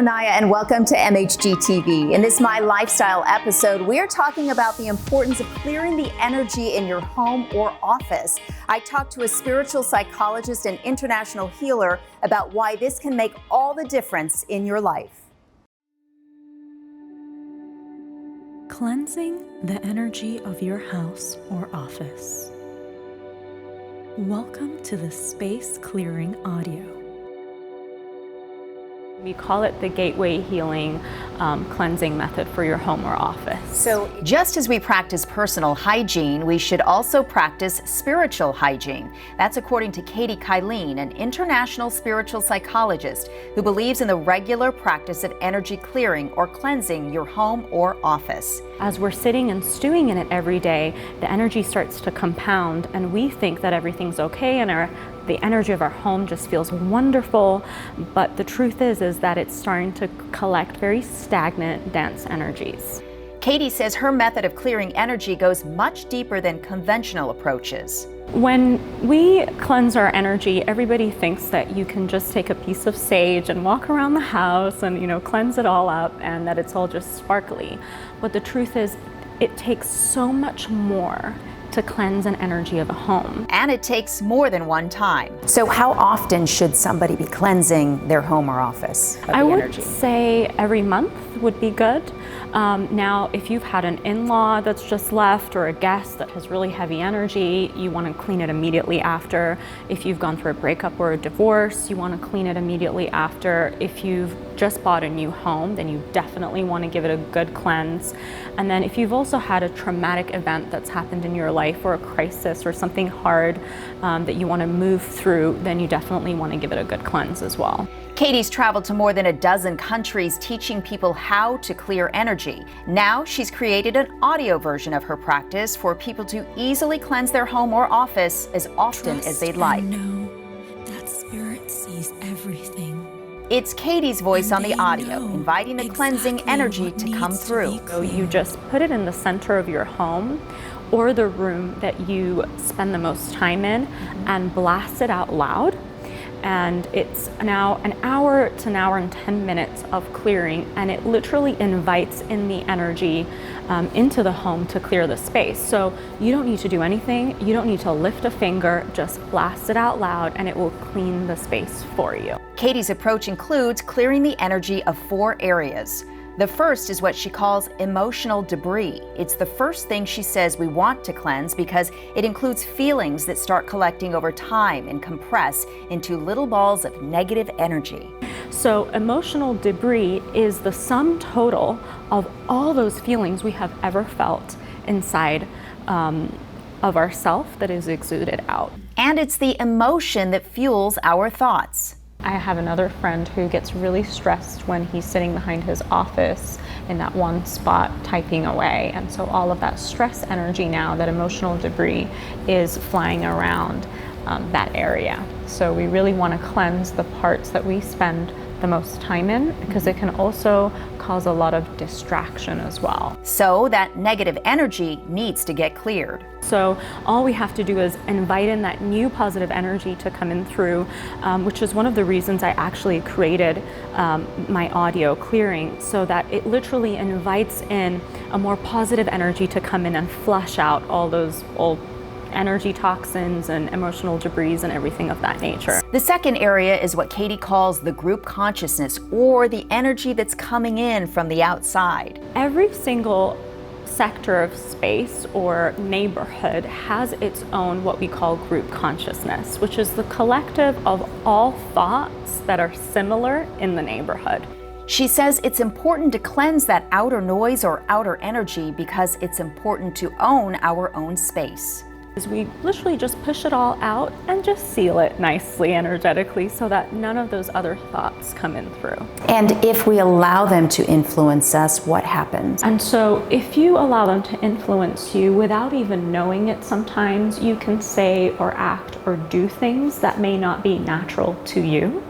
Anaya, and welcome to MHG TV. In this My Lifestyle episode, we're talking about the importance of clearing the energy in your home or office. I talked to a spiritual psychologist and international healer about why this can make all the difference in your life. Cleansing the energy of your house or office. Welcome to the Space Clearing Audio. We call it the gateway healing cleansing method for your home or office. So just as we practice personal hygiene, we should also practice spiritual hygiene. That's according to Katie Kylene, an international spiritual psychologist who believes in the regular practice of energy clearing or cleansing your home or office. As we're sitting and stewing in it every day, the energy starts to compound and we think that everything's okay and the energy of our home just feels wonderful, but the truth is that it's starting to collect very stagnant, dense energies. Katie says her method of clearing energy goes much deeper than conventional approaches. When we cleanse our energy, everybody thinks that you can just take a piece of sage and walk around the house and, cleanse it all up and that it's all just sparkly. But the truth is, it takes so much more to cleanse an energy of a home. And it takes more than one time. So how often should somebody be cleansing their home or office of the energy? I would say every month would be good. Now, if you've had an in-law that's just left or a guest that has really heavy energy, you want to clean it immediately after. If you've gone through a breakup or a divorce, you want to clean it immediately after. If you've just bought a new home, then you definitely want to give it a good cleanse. And then if you've also had a traumatic event that's happened in your life or a crisis or something hard that you want to move through, then you definitely want to give it a good cleanse as well. Katie's traveled to more than a dozen countries teaching people how to clear energy. Now she's created an audio version of her practice for people to easily cleanse their home or office as often as they'd like. Know that spirit sees everything. It's Katie's voice on the audio, inviting the cleansing energy to come through. So you just put it in the center of your home or the room that you spend the most time in and blast it out loud. And it's now an hour to an hour and 10 minutes of clearing, and it literally invites in the energy into the home to clear the space. So you don't need to do anything. You don't need to lift a finger, just blast it out loud and it will clean the space for you. Katie's approach includes clearing the energy of 4 areas. The first is what she calls emotional debris. It's the first thing she says we want to cleanse because it includes feelings that start collecting over time and compress into little balls of negative energy. So emotional debris is the sum total of all those feelings we have ever felt inside of ourself that is exuded out. And it's the emotion that fuels our thoughts. I have another friend who gets really stressed when he's sitting behind his office in that one spot typing away. And so all of that stress energy now, that emotional debris, is flying around that area. So we really want to cleanse the parts that we spend the most time in, because it can also cause a lot of distraction as well. So that negative energy needs to get cleared. So all we have to do is invite in that new positive energy to come in through, which is one of the reasons I actually created my audio clearing, so that it literally invites in a more positive energy to come in and flush out all those old energy toxins and emotional debris and everything of that nature. The second area is what Katie calls the group consciousness, or the energy that's coming in from the outside. Every single sector of space or neighborhood has its own what we call group consciousness, which is the collective of all thoughts that are similar in the neighborhood. She says it's important to cleanse that outer noise or outer energy because it's important to own our own space. We literally just push it all out and just seal it nicely energetically so that none of those other thoughts come in through. And if we allow them to influence us, what happens? And so if you allow them to influence you without even knowing it, sometimes you can say or act or do things that may not be natural to you,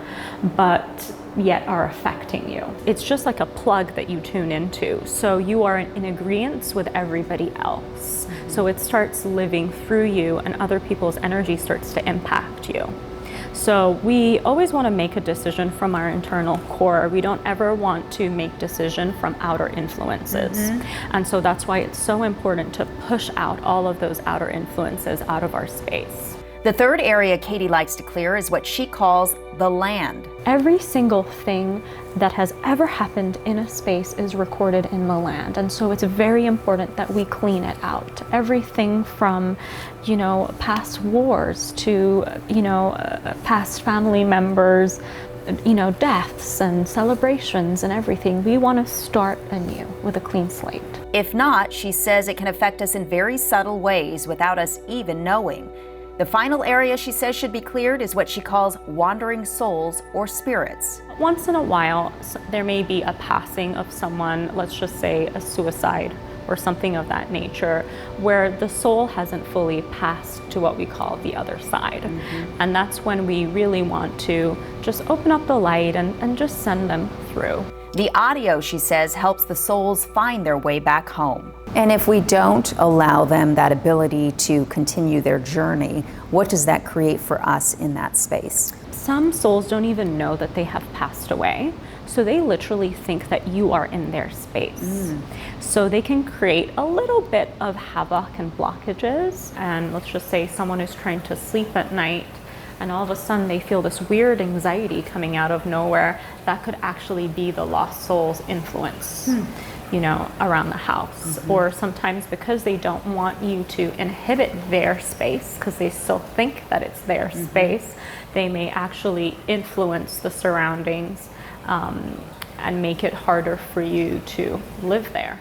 but yet are affecting you. It's just like a plug that you tune into. So you are in agreement with everybody else. So it starts living through you and other people's energy starts to impact you. So we always want to make a decision from our internal core. We don't ever want to make decision from outer influences. And so that's why it's so important to push out all of those outer influences out of our space. The third area Katie likes to clear is what she calls the land. Every single thing that has ever happened in a space is recorded in the land. And so it's very important that we clean it out. Everything from, past wars to, past family members, deaths and celebrations and everything. We want to start anew with a clean slate. If not, she says it can affect us in very subtle ways without us even knowing. The final area she says should be cleared is what she calls wandering souls or spirits. Once in a while, there may be a passing of someone, let's just say a suicide or something of that nature, where the soul hasn't fully passed to what we call the other side. And that's when we really want to just open up the light and just send them through. The audio, she says, helps the souls find their way back home. And if we don't allow them that ability to continue their journey, what does that create for us in that space? Some souls don't even know that they have passed away. So they literally think that you are in their space. So they can create a little bit of havoc and blockages. And let's just say someone is trying to sleep at night and all of a sudden they feel this weird anxiety coming out of nowhere. That could actually be the lost soul's influence, around the house. Or sometimes because they don't want you to inhibit their space, because they still think that it's their space, they may actually influence the surroundings and make it harder for you to live there.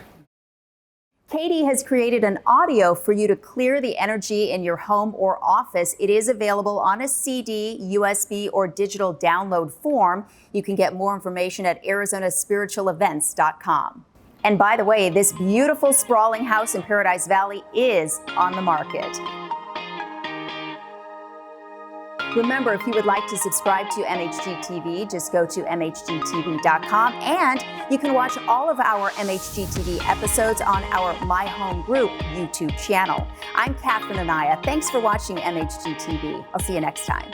Katie has created an audio for you to clear the energy in your home or office. It is available on a CD, USB, or digital download form. You can get more information at arizonaspiritualevents.com. And by the way, this beautiful sprawling house in Paradise Valley is on the market. Remember, if you would like to subscribe to MHG TV, just go to mhgtv.com, and you can watch all of our MHG TV episodes on our My Home Group YouTube channel. I'm Catherine Anaya. Thanks for watching MHG TV. I'll see you next time.